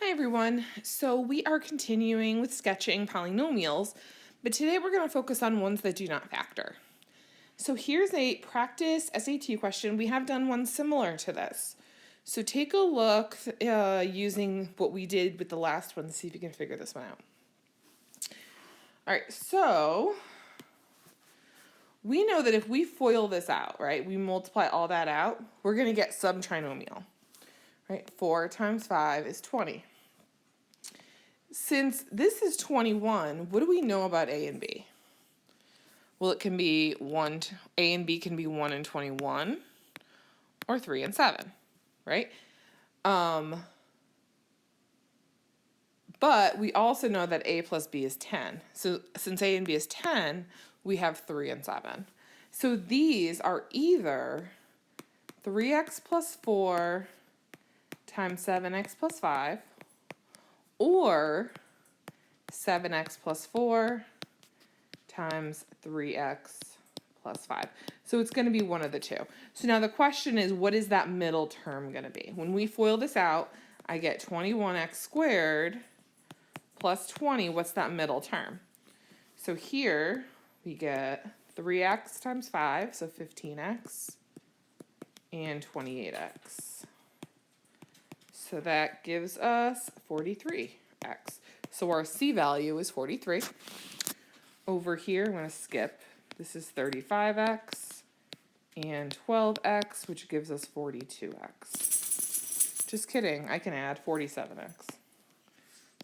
Hi everyone. So we are continuing with sketching polynomials, but today we're going to focus on ones that do not factor. So here's a practice SAT question. We have done one similar to this. So take a look using what we did with the last one to see if you can figure this one out. All right, so we know that if we FOIL this out, right, we multiply all that out, we're going to get some trinomial, right? 4 times 5 is 20. Since this is 21, what do we know about A and B? Well, it can be A and B can be 1 and 21 or 3 and 7, right? But we also know that A plus B is 10. So since A and B is 10, we have 3 and 7. So these are either 3x plus 4 times 7x plus 5, or 7x plus 4 times 3x plus 5. So it's going to be one of the two. So now the question is, what is that middle term going to be? When we FOIL this out, I get 21x squared plus 20. What's that middle term? So here we get 3x times 5, so 15x, and 28x. So that gives us 43x. So our C value is 43. Over here, I'm going to skip. This is 35x and 12x, which gives us 42x. Just kidding, I can add 47x.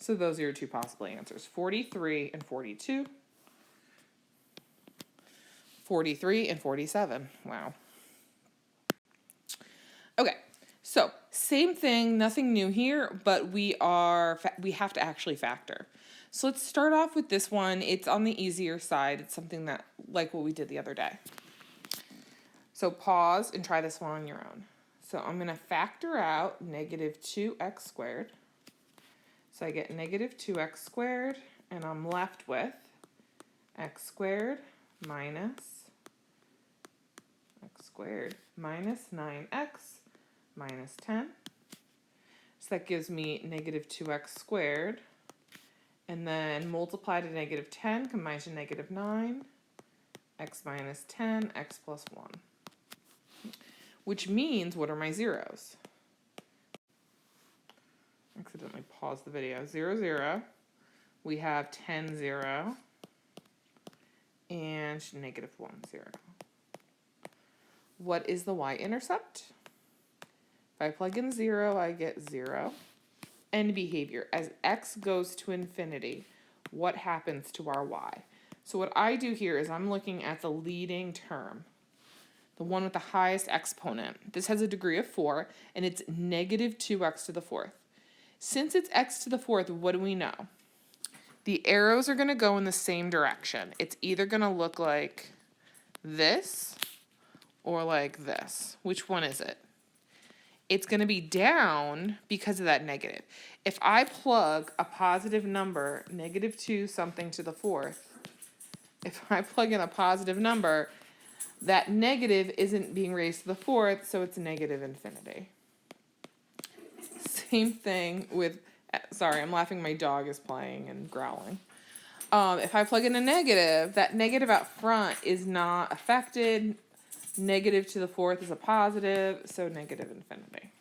So those are your two possible answers, 43 and 42. 43 and 47, wow. Okay, so same thing, nothing new here, but we have to actually factor. So let's start off with this one. It's on the easier side. It's something that, like what we did the other day. So pause and try this one on your own. So I'm going to factor out negative 2x squared. So I get negative 2x squared, and I'm left with x squared minus 9x minus 10. So that gives me negative 2x squared. And then multiply to negative 10, combine to negative 9, x minus 10, x plus 1. Which means, what are my zeros? Accidentally paused the video. 0, 0. We have 10, 0. And negative 1, 0. What is the y-intercept? If I plug in 0, I get 0. End behavior. As x goes to infinity, what happens to our y? So what I do here is I'm looking at the leading term, the one with the highest exponent. This has a degree of 4, and it's negative 2x to the 4th. Since it's x to the 4th, what do we know? The arrows are going to go in the same direction. It's either going to look like this or like this. Which one is it? It's going to be down because of that negative. If I plug a positive number, negative 2 something to the 4th, if I plug in a positive number, that negative isn't being raised to the 4th, so it's negative infinity. Same thing with, sorry, I'm laughing, my dog is playing and growling. If I plug in a negative, that negative out front is not affected. Negative to the 4th is a positive, so negative infinity.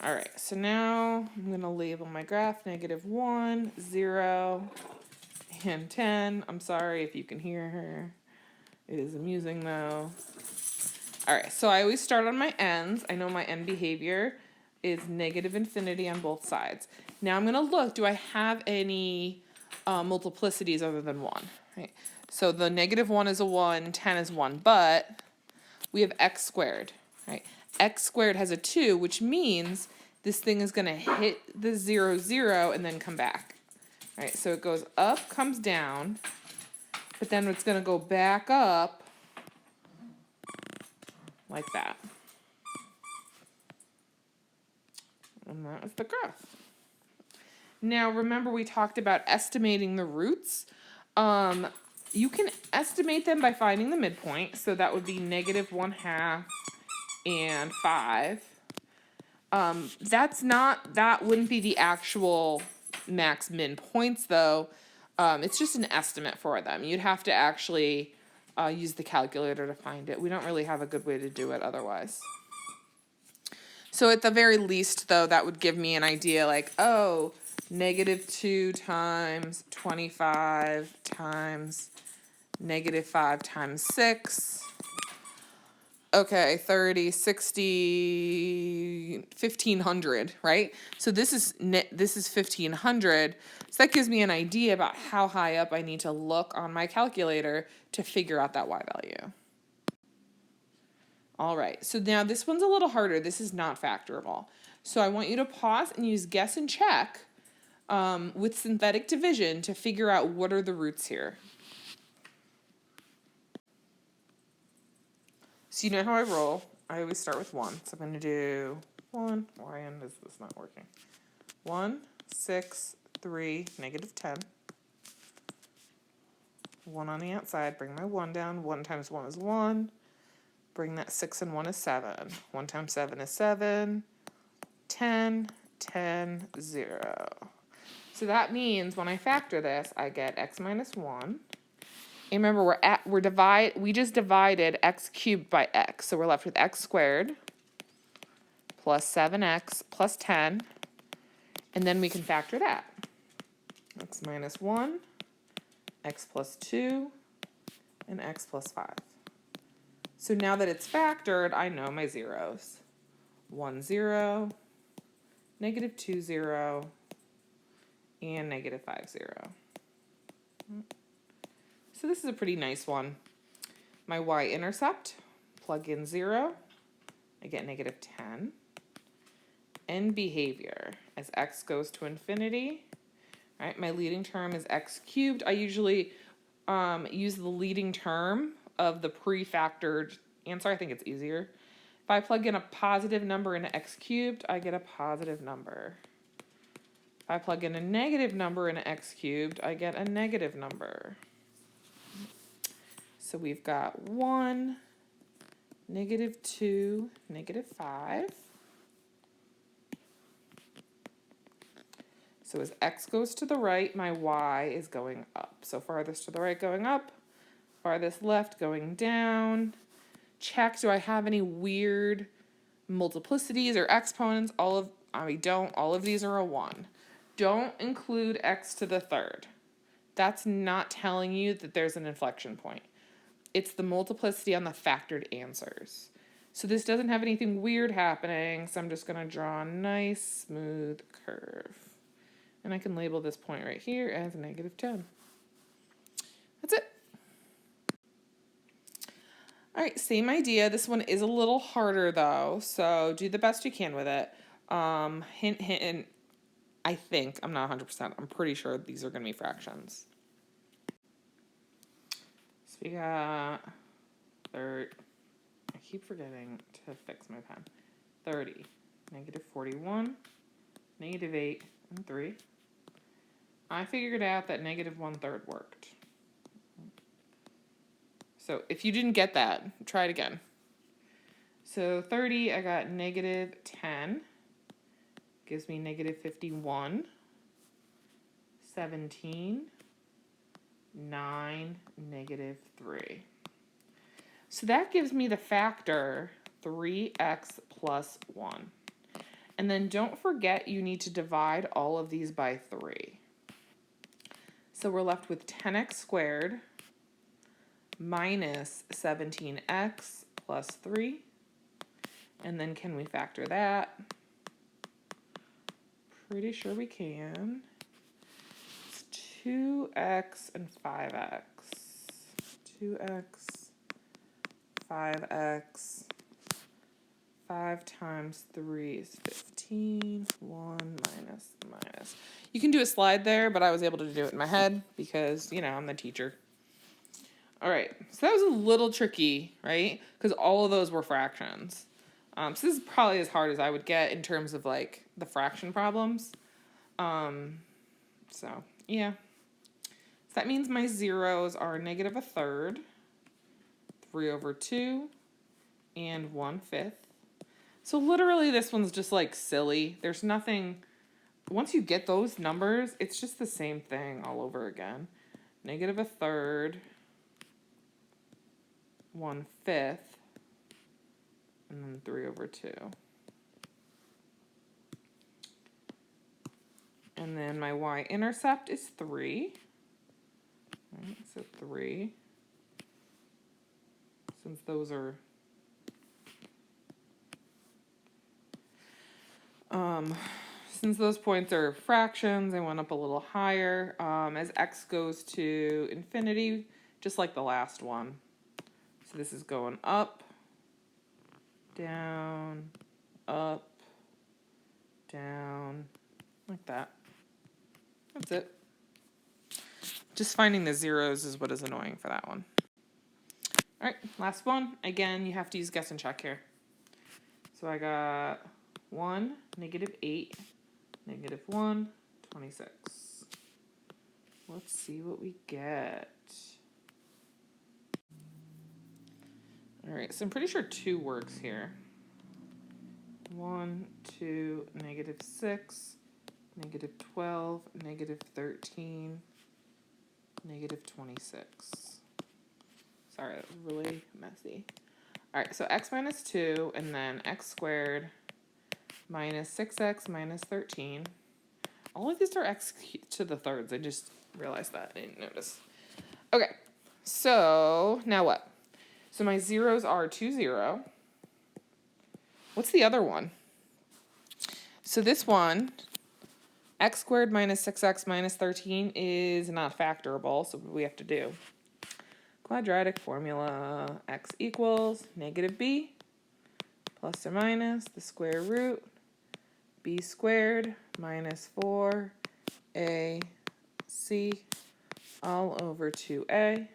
All right, so now I'm going to label my graph negative 1, 0, and 10. I'm sorry if you can hear her. It is amusing though. All right, so I always start on my ends. I know my end behavior is negative infinity on both sides. Now I'm going to look, do I have any multiplicities other than 1? Right. So the negative 1 is a 1, 10 is 1, but we have x squared, right? X squared has a 2, which means this thing is going to hit the 0, 0, and then come back, right? So it goes up, comes down, but then it's going to go back up like that. And that is the graph. Now, remember we talked about estimating the roots. You can estimate them by finding the midpoint. So that would be negative 1/2 and 5. That wouldn't be the actual max min points though. It's just an estimate for them. You'd have to actually use the calculator to find it. We don't really have a good way to do it otherwise. So at the very least though, that would give me an idea like, oh, -2 times 25 times -5 times 6. Okay, 30, 60, 1,500, right? So this is 1,500. So that gives me an idea about how high up I need to look on my calculator to figure out that y value. All right, so now this one's a little harder. This is not factorable. So I want you to pause and use guess and check with synthetic division to figure out what are the roots here. So you know how I roll. I always start with 1. So I'm going to do 1. Why is this not working? 1, 6, 3, -10. 1 on the outside. Bring my 1 down. 1 times 1 is 1. Bring that 6 and 1 is 7. 1 times 7 is 7. 10, 10, 0. So that means when I factor this, I get x minus 1. And remember, we just divided x cubed by x. So we're left with x squared plus 7x plus 10. And then we can factor that. X minus 1, x plus 2, and x plus 5. So now that it's factored, I know my zeros. 1, 0, -2, 0, and -5, 0. So this is a pretty nice one. My y-intercept, plug in 0, I get -10. End behavior, as x goes to infinity. All right, my leading term is x cubed. I usually use the leading term of the pre-factored answer. I think it's easier. If I plug in a positive number into x cubed, I get a positive number. If I plug in a negative number into x cubed, I get a negative number. So we've got 1, -2, -5. So as x goes to the right, my y is going up. So farthest to the right going up, farthest left going down. Check, do I have any weird multiplicities or exponents? All of these are a 1. Don't include x to the third. That's not telling you that there's an inflection point. It's the multiplicity on the factored answers. So this doesn't have anything weird happening, so I'm just going to draw a nice smooth curve. And I can label this point right here as -10. That's it. All right, same idea. This one is a little harder though, so do the best you can with it. Hint, hint, I think, I'm not 100%, I'm pretty sure these are going to be fractions. So we got 30, I keep forgetting to fix my pen. 30, -41, -8, and 3. I figured out that -1/3 worked. So if you didn't get that, try it again. So 30, I got -10, gives me -51, 17, 9, -3. So that gives me the factor 3x plus 1. And then don't forget you need to divide all of these by 3. So we're left with 10x squared minus 17x plus 3. And then can we factor that? Pretty sure we can. It's 2x and 5x. 2x, 5x. 5 times 3 is 15. 1 minus. You can do a slide there, but I was able to do it in my head because, you know, I'm the teacher. All right, so that was a little tricky, right? Because all of those were fractions. So this is probably as hard as I would get in terms of, like, the fraction problems. So, yeah. So that means my zeros are -1/3, 3/2, and 1/5. So literally this one's just like silly. There's nothing, once you get those numbers, it's just the same thing all over again. Negative a third, 1/5, and then 3/2. And then my y-intercept is 3. Right, so 3. Since those are since those points are fractions, I went up a little higher. As x goes to infinity, just like the last one. So this is going up, down, up, down, like that. That's it. Just finding the zeros is what is annoying for that one. All right, last one. Again, you have to use guess and check here. So I got 1, -8, -1, 26. Let's see what we get. All right, so I'm pretty sure 2 works here. 1, 2, -6, -12, -13, -26. Sorry, that was really messy. All right, so x minus 2, and then x squared minus 6x minus 13. All of these are x to the thirds. I just realized that. I didn't notice. Okay, so now what? So my zeros are 2, 0. What's the other one? So this one, x squared minus 6x minus 13 is not factorable, so what do we have to do? Quadratic formula, x equals -b plus or minus the square root b squared minus 4ac all over 2a.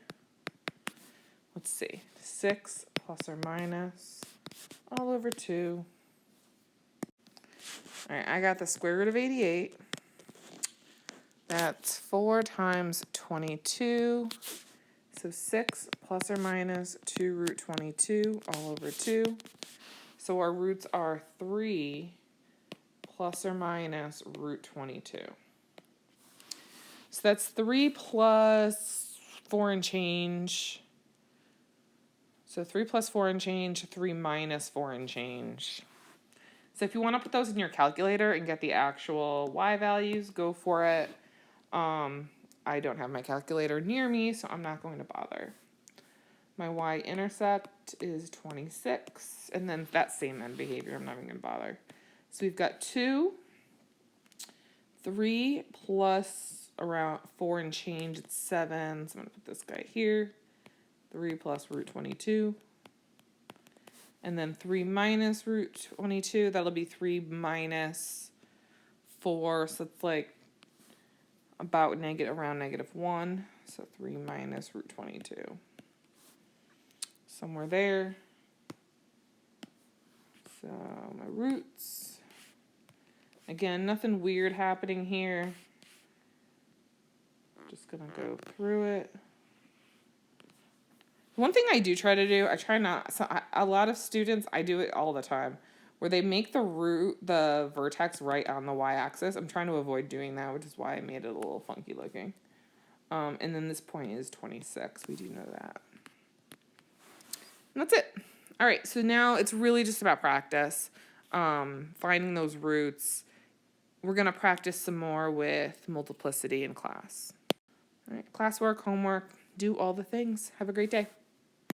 Let's see, 6 plus or minus all over 2. All right, I got the square root of 88. That's 4 times 22. So 6 plus or minus 2 root 22 all over 2. So our roots are 3 plus or minus root 22. So that's 3 plus 4 and change. So 3 plus 4 and change, 3 minus 4 and change. So if you want to put those in your calculator and get the actual y values, go for it. I don't have my calculator near me, so I'm not going to bother. My y-intercept is 26, and then that same end behavior, I'm not even going to bother. So we've got 2, 3 plus around 4 and change, it's 7, so I'm going to put this guy here. 3 plus root 22. And then 3 minus root 22, that'll be 3 minus 4, so it's like about around -1, so 3 minus root 22. Somewhere there. So my roots. Again, nothing weird happening here. Just gonna go through it. One thing I do try to do, I try not, so a lot of students, I do it all the time, where they make the vertex right on the y-axis. I'm trying to avoid doing that, which is why I made it a little funky looking. And then this point is 26. We do know that. And that's it. All right, so now it's really just about practice, finding those roots. We're going to practice some more with multiplicity in class. All right, classwork, homework, do all the things. Have a great day.